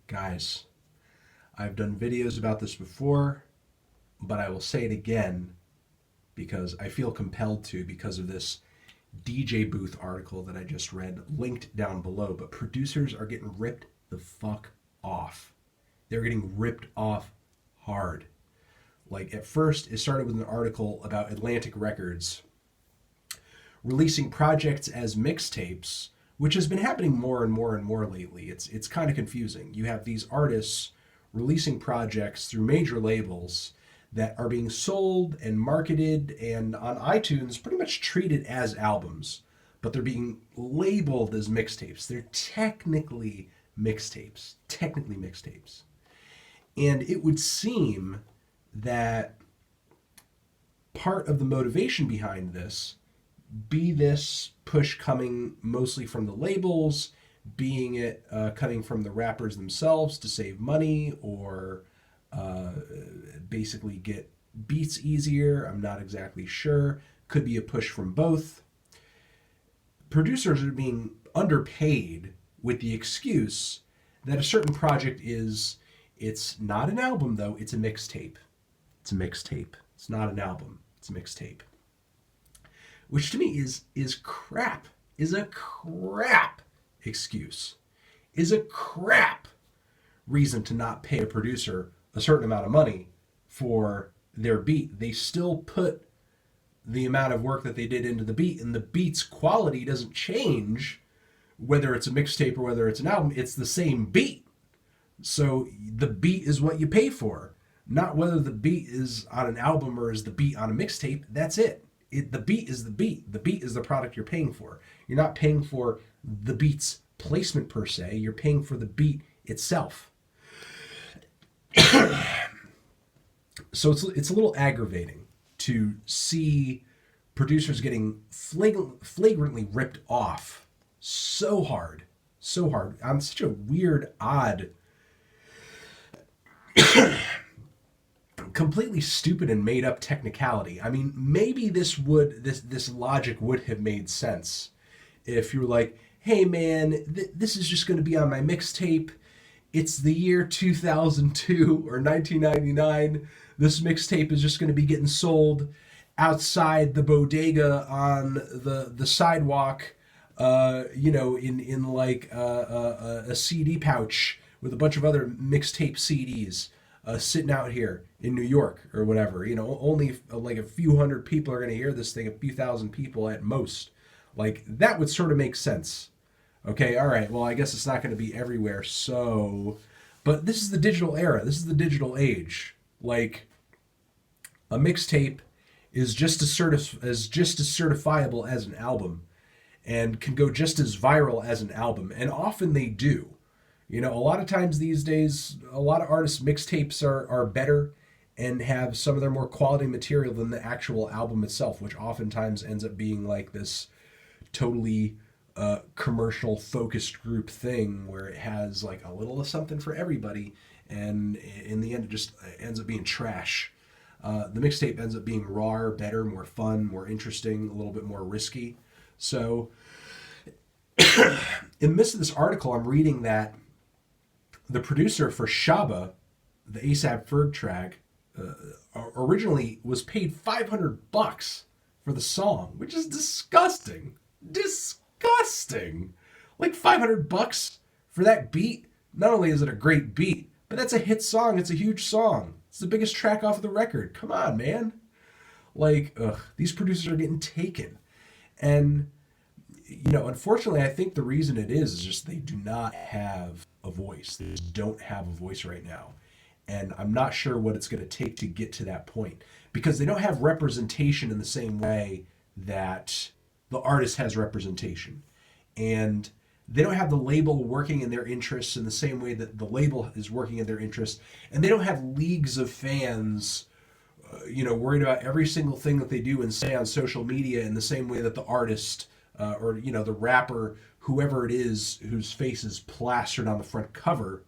Guys, I've done videos about this before, but I will say it again because I feel compelled to because of this DJ Booth article that I just read, linked down below. But producers are getting ripped the fuck off. They're getting ripped off hard. Like, at first, it started with an article about Atlantic Records releasing projects as mixtapes, which has been happening more and more and more lately. It's kind of confusing. You have these artists releasing projects through major labels that are being sold and marketed and on iTunes pretty much treated as albums, but they're being labeled as mixtapes. They're technically mixtapes. Technically mixtapes. And it would seem that part of the motivation behind this be this push coming mostly from the labels, being it coming from the rappers themselves to save money or uh, basically get beats easier. I'm not exactly sure. Could be a push from both. Producers are being underpaid with the excuse that a certain project it's not an album though, it's a mixtape. It's a mixtape. It's not an album, it's a mixtape. Which to me is crap. Is a crap excuse. Is a crap reason to not pay a producer a certain amount of money for their beat. They still put the amount of work that they did into the beat, and the beat's quality doesn't change whether it's a mixtape or whether it's an album. It's the same beat. So the beat is what you pay for, not whether the beat is on an album or is the beat on a mixtape. That's it. The beat is the beat. The beat is the product you're paying for. You're not paying for the beat's placement per se. You're paying for the beat itself. So it's a little aggravating to see producers getting flagrantly ripped off so hard on such a weird, odd, completely stupid and made up technicality. I mean, maybe this logic would have made sense if you were like, hey man, this is just going to be on my mixtape. It's the year 2002 or 1999. This mixtape is just going to be getting sold outside the bodega on the sidewalk, in like a CD pouch with a bunch of other mixtape CDs sitting out here in New York or whatever. Only like a few hundred people are going to hear this thing, a few thousand people at most. Like, that would sort of make sense. Okay, all right, well, I guess it's not going to be everywhere, so... But this is the digital era. This is the digital age. Like, a mixtape is just as certifiable as an album and can go just as viral as an album, and often they do. A lot of times these days, a lot of artists' mixtapes are better and have some of their more quality material than the actual album itself, which oftentimes ends up being like this totally commercial focused group thing where it has like a little of something for everybody, and in the end it just ends up being trash. The mixtape ends up being rawer, better, more fun, more interesting, a little bit more risky. So in the midst of this article, I'm reading that the producer for Shaba, the ASAP Ferg track, originally was paid $500 for the song, which is disgusting. Disgusting. Like $500 for that beat. Not only is it a great beat, but that's a hit song. It's a huge song. It's the biggest track off of the record. Come on, man. Like, these producers are getting taken. And, unfortunately, I think the reason it is just they do not have a voice. They just don't have a voice right now. And I'm not sure what it's going to take to get to that point, because they don't have representation in the same way that the artist has representation. And they don't have the label working in their interests in the same way that the label is working in their interests. And they don't have leagues of fans, worried about every single thing that they do and say on social media in the same way that the artist or the rapper, whoever it is, whose face is plastered on the front cover,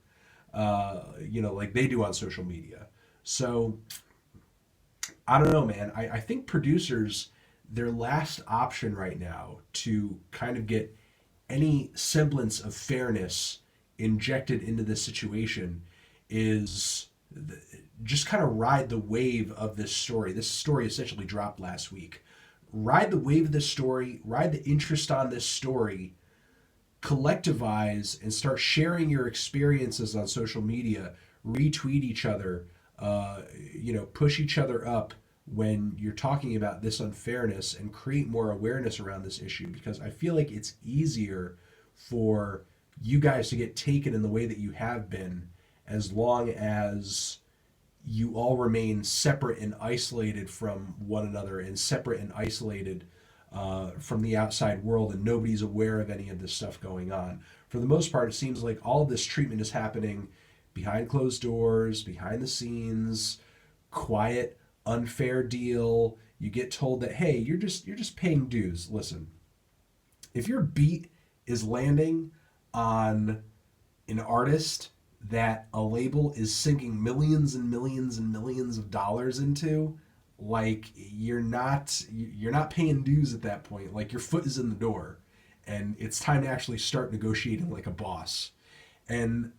like they do on social media. So I don't know, man. I think producers, their last option right now to kind of get any semblance of fairness injected into this situation is just kind of ride the wave of this story. This story essentially dropped last week. Ride the wave of this story, ride the interest on this story, collectivize and start sharing your experiences on social media, retweet each other, push each other up when you're talking about this unfairness and create more awareness around this issue, because I feel like it's easier for you guys to get taken in the way that you have been as long as you all remain separate and isolated from one another and separate and isolated from the outside world, and nobody's aware of any of this stuff going on. For the most part, it seems like all of this treatment is happening behind closed doors, behind the scenes, quiet, unfair deal. You get told that, hey, you're just paying dues. Listen, if your beat is landing on an artist that a label is sinking millions and millions and millions of dollars into, like, you're not paying dues at that point. Like, your foot is in the door and it's time to actually start negotiating like a boss. And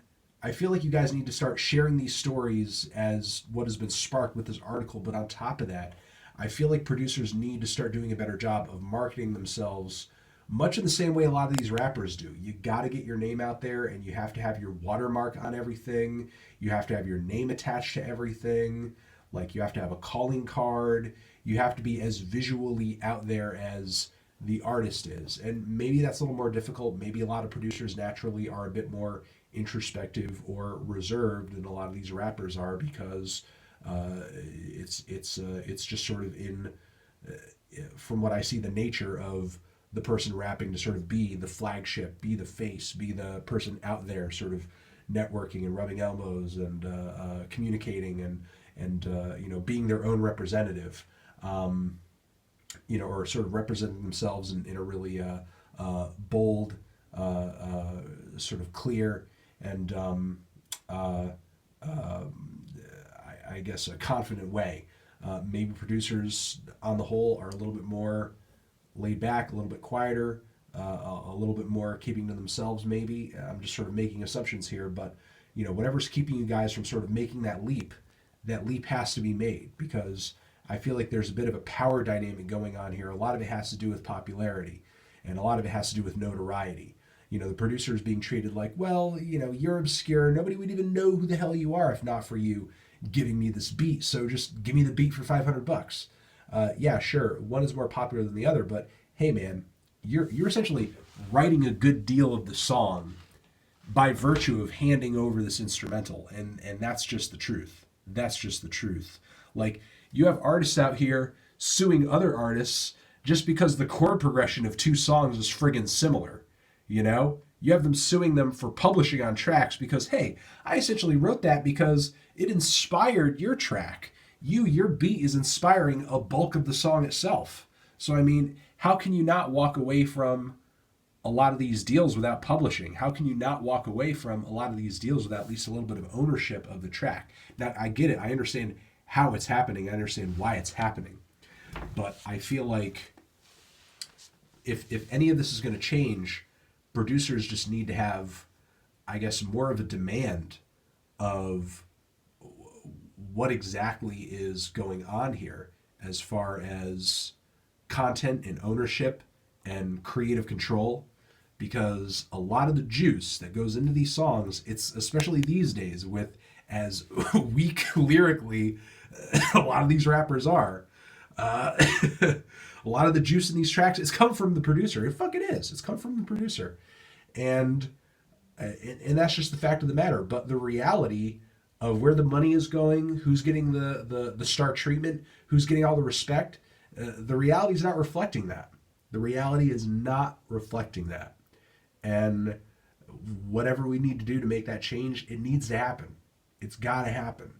I feel like you guys need to start sharing these stories as what has been sparked with this article. But on top of that, I feel like producers need to start doing a better job of marketing themselves, much in the same way a lot of these rappers do. You got to get your name out there, and you have to have your watermark on everything. You have to have your name attached to everything. Like, you have to have a calling card. You have to be as visually out there as the artist is. And maybe that's a little more difficult. Maybe a lot of producers naturally are a bit more introspective or reserved than a lot of these rappers are, because it's just sort of in, from what I see, the nature of the person rapping to sort of be the flagship, be the face, be the person out there sort of networking and rubbing elbows and communicating and being their own representative, or sort of representing themselves in a really bold, sort of clear and I guess a confident way. Maybe producers on the whole are a little bit more laid back, a little bit quieter, a little bit more keeping to themselves maybe. I'm just sort of making assumptions here, but whatever's keeping you guys from sort of making that leap has to be made, because I feel like there's a bit of a power dynamic going on here. A lot of it has to do with popularity, and a lot of it has to do with notoriety. The producer is being treated like, well, you're obscure. Nobody would even know who the hell you are if not for you giving me this beat. So just give me the beat for $500. Yeah, sure. One is more popular than the other, but hey, man, you're essentially writing a good deal of the song by virtue of handing over this instrumental, and that's just the truth. That's just the truth. Like, you have artists out here suing other artists just because the chord progression of two songs is friggin' similar. You have them suing them for publishing on tracks because, hey, I essentially wrote that because it inspired your track. Your beat is inspiring a bulk of the song itself. So, I mean, how can you not walk away from a lot of these deals without publishing? How can you not walk away from a lot of these deals without at least a little bit of ownership of the track? Now, I get it. I understand how it's happening. I understand why it's happening. But I feel like if any of this is going to change, producers just need to have, I guess, more of a demand of what exactly is going on here as far as content and ownership and creative control, because a lot of the juice that goes into these songs, it's especially these days with as weak lyrically a lot of these rappers are, a lot of the juice in these tracks, it's come from the producer. It fucking is. It's come from the producer. And that's just the fact of the matter. But the reality of where the money is going, who's getting the star treatment, who's getting all the respect, the reality is not reflecting that. The reality is not reflecting that. And whatever we need to do to make that change, it needs to happen. It's got to happen.